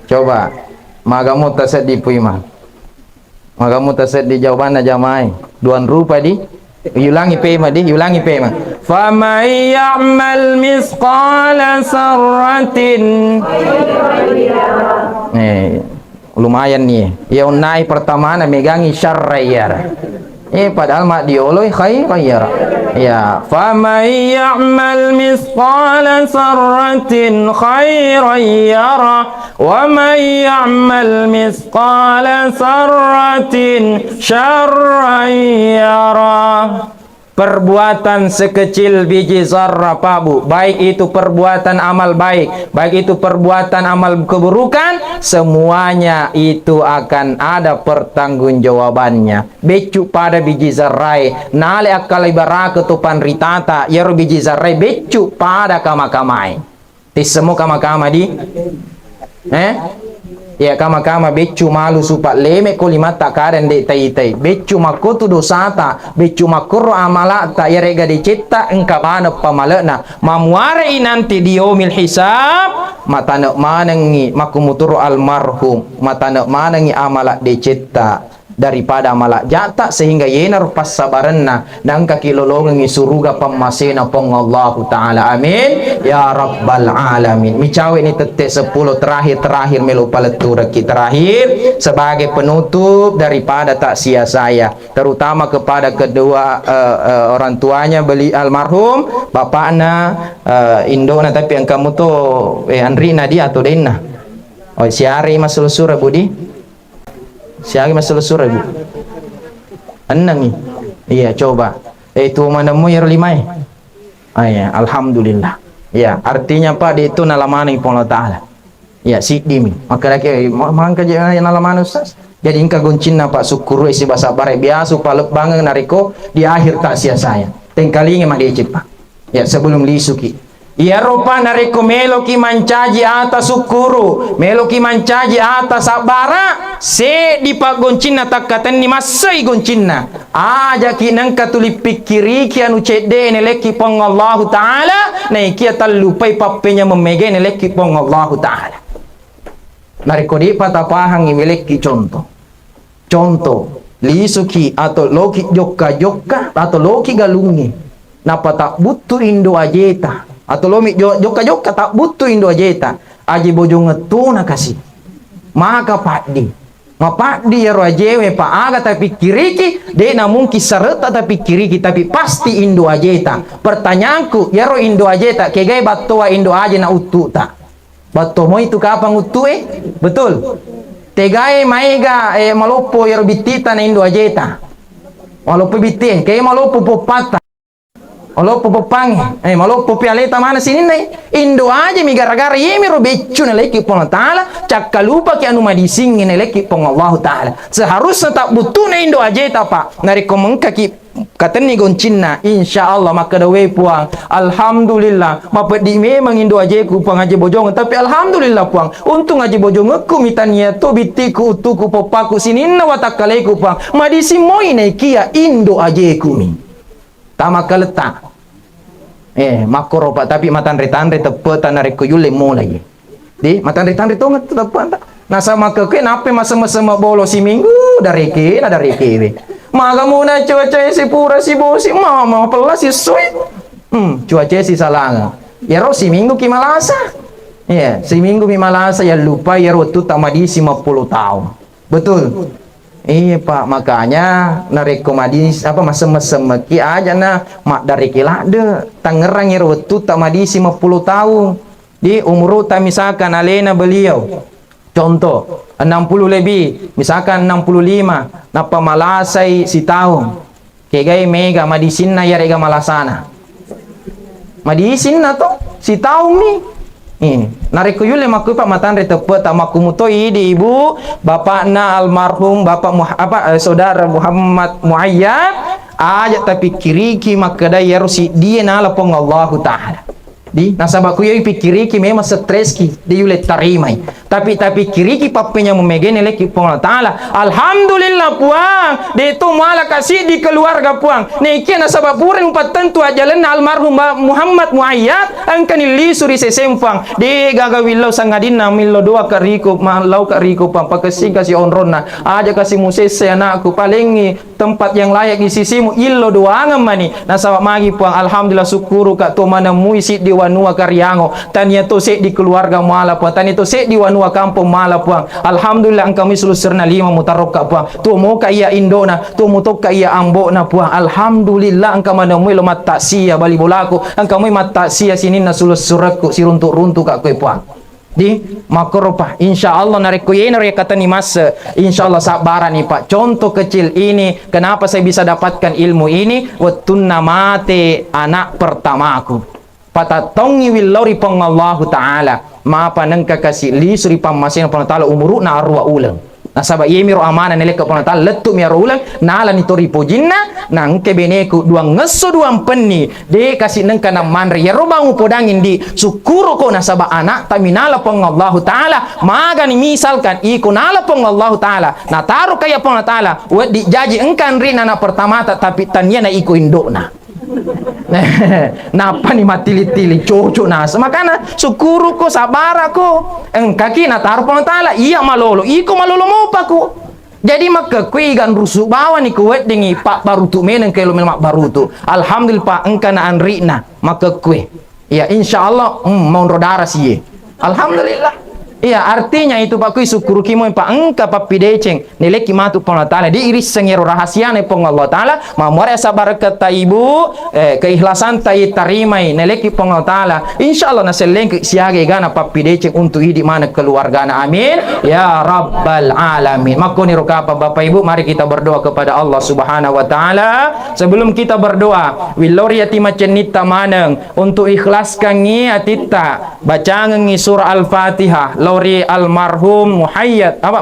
Coba magamu tasadi puimang. Magamu tasad di jawaban jamai. Duan rupa di. Ulangi pema di. Ulangi pema. Faman ya'mal misqala sarratin. Lumayan nih. Ya unai pertama na megangi syarrayar. Padahal mak dioloi khairayar. Ya, faman ya'mal misqala sarratin khairan yara wa man ya'mal misqala sarratin syarran yara. Perbuatan sekecil biji zarrah Pak Bu, baik itu perbuatan amal baik, baik itu perbuatan amal keburukan, semuanya itu akan ada pertanggungjawabannya. Becu pada biji zarrai, nale akal ibaraka tupan ritata, yaro biji zarrai becu pada kama-kamai. Tisemu kama-kama di? Ya kama-kama becu malu supak leme kolimata karen de tai-tai becu makotu dosata becu makuru amalata ya rega dicipta engkabana pamalena mamuare nanti di yaumil hisab matana manangi makumuturu almarhum matana manangi amalak dicipta daripada amalak jata sehingga yenar pas sabaranna dan kaki lolongi suruga pamasena pong Allah Ta'ala amin ya rabbal alamin. Micawe ini tetek 10 terakhir melu paleturaki terakhir sebagai penutup daripada takziah saya terutama kepada kedua orang tuanya beli almarhum bapakna Indona tapi yang kamu tuh Andrina dia atau Dena siari masul surah Budi siapa masalah surah Bu? Enang nih. Iya coba. Itu mana mu ya limai? Ya, alhamdulillah. Ya artinya Pak di itu nalamani pun Allah Taala. Ya si dimi maka lagi mangka jangan nalaman Ustaz. Jadi ingka goncina Pak syukur isi bahasa bare biasa palep banget nariko di akhir tak sia saya. Tengkali nge dia cepat. Ya sebelum lisuki. Ya rupa nariko meloki mancaji atas syukuru, meloki mancaji atas sabara, se di Pak goncina tak katan ni masai goncina. Aja kinang katuli pikiri kianu cede neleki pong Allah Taala, kia talupai papenya memege neleki pong Allah Taala. Nariko di patapahang imiliki contoh lisuki atau loki jokka atau loki galungi napa tak butuh indo ajeta atau lomi jokka tak butuh indo ajeta aji bojo ngetuna kasih maka pakdi mapakdi ya rojewe pa aga tapi kiriki de na mungkin serta tapi kiriki tapi pasti indo ajeta pertanyaanku ya ro indo ajeta kegai batwa indo aje na utu tak bato mo itu kapang utu betul tegai maiga malopo yaro bitita na indo ajeta malopo bitin kaya malopo popata malopo popangi malopo pialeta mana sini nai indo aja mi gara-gara yemi ro beccu na leki pong taala cakka lupa ki anu madisingin na leki pong Allah taala seharusnya tak butuh na indo ajeta pak nariko mengka ki kata ni goncinna insyaallah maka dawe puang alhamdulillah mapet di memang indo aje ku puang aje bojong tapi alhamdulillah puang untung aje bojong aku mitania to bitiku utuku popaku sininna watakaleku puang madisi moi ne kia indo aje ku mi tama kaleta makoro pak tapi matan retandre tepetan nareko yule mulai di matan retandre to ngat tepetan nasa maka ke nape masa-masa bolo si minggu dari ke maka muna cuaca si pura si bosi mama pelas si suit cuaca si salanga ya ro si minggu ki malasa ya si minggu mi malasa ya lupa ya ro tu tamadi 50 tahun betul iya pak makanya narekomadis apa masa-masa ki aja na mak dari kilade tangerang ya ro tu tamadi 50 tahun di umur ta misalkan alena beliau contoh 60 lebih misalkan 65 napa malasai si tahun kegai mega madisin na yarega malasana madisin na to si tahun ni nareko yule maku pak matan retepet amaku mutoi di ibu bapak na almarhum bapak saudara Muhammad Muayyad aja tapi kiriki makada yarusi dia nala pong Allah taala di nasabak ku yoi pikiri ki memang stres ki di yule tarimai tapi kiri ki papenya memegene leki pong taala alhamdulillah puang de itu malah kasih di keluarga puang neki nasabak puren umpat tentu ajalan almarhum Muhammad Muayyad angkani li suri sesempang de gagawillau sangadina millo doa kariko malau kariko pang pakasih kasih onronna aja kasih musese anakku palingi tempat yang layak di sisimu illo doangan mani nasabak magi puang alhamdulillah syukuru kak to mana muisi di wanua karyango tania to se di keluarga mala puang tania to se di wanua kampung mala puang alhamdulillah engkau mislu serna 5 mutaroka puang tu mo ka iya indona tu mo to ka iya ambo na puang alhamdulillah engkau mana mo lo mata sia bali bolako engkau mo mata sia sinin na sulus surakku si runtuk ka koe puang di makoropa insyaallah nareko yener ya kata ni mas insyaallah sabaran nih pak contoh kecil ini kenapa saya bisa dapatkan ilmu ini watunna mate anak pertamaku patatongi willori pang Allah taala maapa nangka kasih li suri pamasin pang taala umuru na arwa ulang nasaba yemi ro amana neleka pang taala letu mi arwa ulang nala ni tori pojinna nang kebeneku duang ngeso duang penni de kasih nangka na manre ya robangu podangin di syukuro ko nasaba anak taminala pang Allah taala maga ni misalkan iko nala pang Allah taala na taruh kaya pang taala di jaji engkan rin anak pertama tapi tanya na iko indona napa ni matili-tili cocok nas makana syukuru ko sabar aku engkaki na taruh pang taala iya malolo iko malolo mo paku jadi maka kui gan rusuk bawa ni kuwet dingi pak barutu meneng kelo mak barutu alhamdulillah pak engkana anrina maka kui ya insyaallah mau rodara sih alhamdulillah iya artinya itu pak kui syukur kimo pak engka papi deceng nilai kimatu pong Allah taala di iris sengero rahasia ne pong Allah taala mamore sabar kata ibu keikhlasan tai tarimai nilai ki pong Allah taala insyaallah na seleng siage gana papi deceng untuk hidup mana keluarga na amin ya rabbal alamin makoni rokapa bapak ibu mari kita berdoa kepada Allah subhanahu wa taala sebelum kita berdoa willori yatima cenita maneng untuk ikhlaskan ngi atita bacaan ngi surah al-fatihah lori almarhum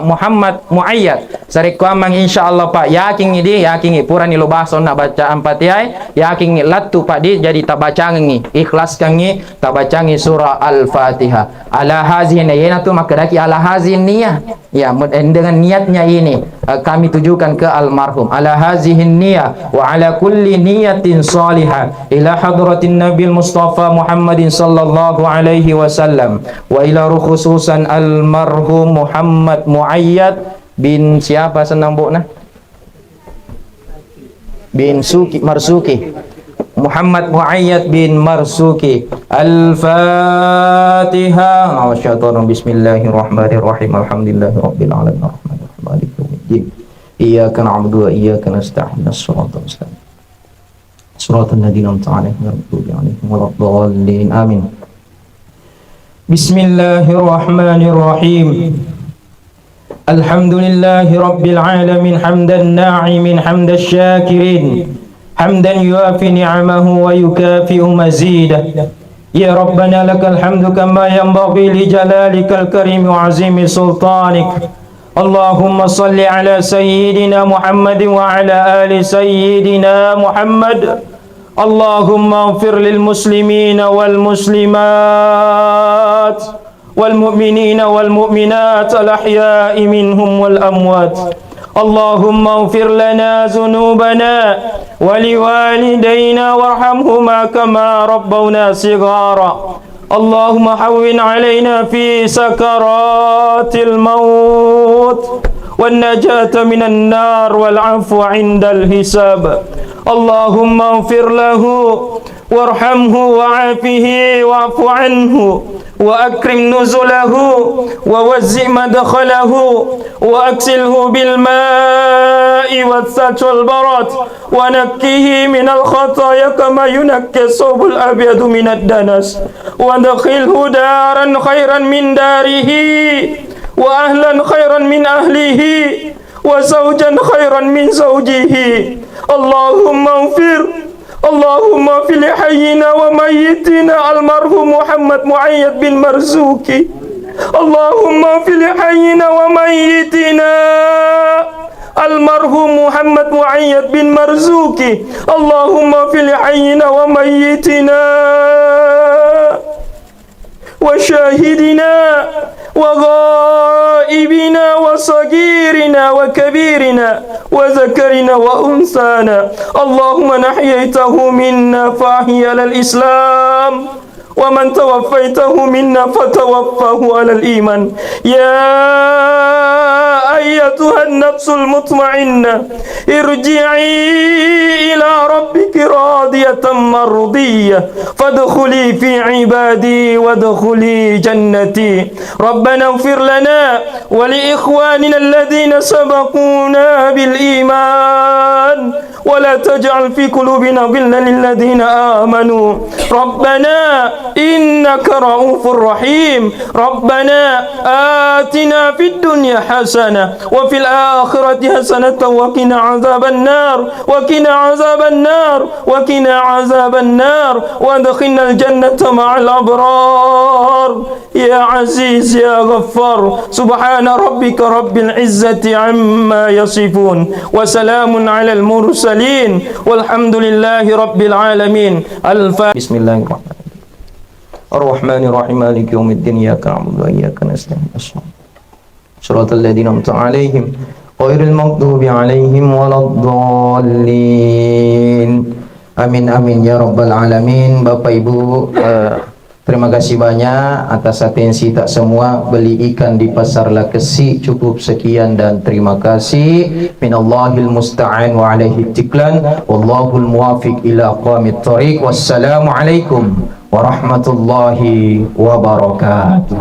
Muhammad Muayyad sari kuamang insyaallah Pak yakin ini yakin pura ni lo bason nak baca Fatihah yakin lattu Pak di jadi tak baca ngi ikhlas kangi tak baca ngi surah Al-Fatihah ala hazin yana tu maka daki ala hazin niyah ya dengan niatnya ini kami tujukan ke almarhum ala hazihin niyah wa ala kulli niyatin salihah ila hadratin nabil mustafa Muhammadin sallallahu alaihi wasallam wa ila khususan almarhum Muhammad Muayyad bin siapa senang bukna bin Marzuki Muhammad Muayyad bin Marzuki. Al-Fatihah. Bismillahirrahmanirrahim. Alhamdulillahirabbil alamin. Arrahmanirrahim. Maliki yaumiddin. Iyyaka na'budu wa iyyaka nasta'in. Shiratal mustaqim. Shiratal ladzina an'amta 'alaihim ghairil maghdubi 'alaihim waladdallin. Amin. Bismillahirrahmanirrahim. Alhamdulillahi rabbil alamin hamdan na'imin hamdash syakirin hamdan yuafi ni'amahu wa yukafi'u mazidah. Ya Rabbana lakal hamdu kama yanbaghi li jalalikal karim wa azimi sultanik. Allahumma salli ala sayyidina Muhammad wa ala ali sayyidina Muhammad. Allahumma ighfir lil muslimina wal muslimat wal mu'minina wal mu'minat al ahya'i minhum wal amwat. Allahumma ighfir lana dhunubana wa liwalidayna warhamhuma kama rabbawna sighara. Allahumma hawwin alayna fi sakaratil maut wan najata minan nar wal 'afwa 'indal hisab. Allahumma ighfir lahu warhamhu wa'afihi wa'fu anhu وأكرم نزله ووزع مدخله وأكسله بالماء والثلج والبرد ونكه من الخطايا كما ينكى الثوب الأبيض من الدنس وادخله دارا خيرا من داره وأهلا خيرا من أهله وزوجا خيرا من زوجه. اللهم اغفر Allahumma fil hayyina wa mayyitina almarhum Muhammad Muayyad bin Marzuki. Allahumma fil hayyina wa mayyitina almarhum Muhammad Muayyad bin Marzuki. Allahumma fil hayyina wa mayyitina wa syahidina wa ghaibina wa sagirina wa kabirina wa zakarina wa unsana. Allahumma nahyaytahu minna fahya alal islam wa man tawaffaytahu minna fatawaffahu alal iman. Ya ayyatuhan nafsul mutmainnah irji'i ila rabbiki radiyatan mardiyah fadkhuli fi ibadi wadkhuli jannati. Rabbana ighfir lana wa li ikhwanina alladhina sabaquna bil iman wa la taj'al fi qulubina ghillan lil ladzina amanu. Rabbana innaka ra'ufur rahim. Rabbana atina fid dunya hasanah wa fil akhirati hasanatan wa qina azaban nar wa qina azaban nar wa qina azaban nar wa adkhilna al jannata ma'al abrar. Ya aziz ya ghaffar. Subhana rabbika rabbil izzati amma yasifun wa salamun alal mursalin walhamdulillahi rabbil alamin. Bismillahirrahmanirrahim. Ar-Rahmanirrahim. Maliki yaumiddin. Iyyaka na'budu wa iyyaka nasta'in. Shiratal ladzina an'amta 'alaihim ghairil maghdubi 'alaihim waladdallin. Amin amin ya rabbal alamin. Bapak Ibu, terima kasih banyak atas atensi tak semua. Beli ikan di pasar Lakesi cukup sekian dan terima kasih. Minallahil musta'an wa alaihi tiklan wallahul muwafiq ila aqwamit thariq. Wassalamu alaikum warahmatullahi wabarakatuh.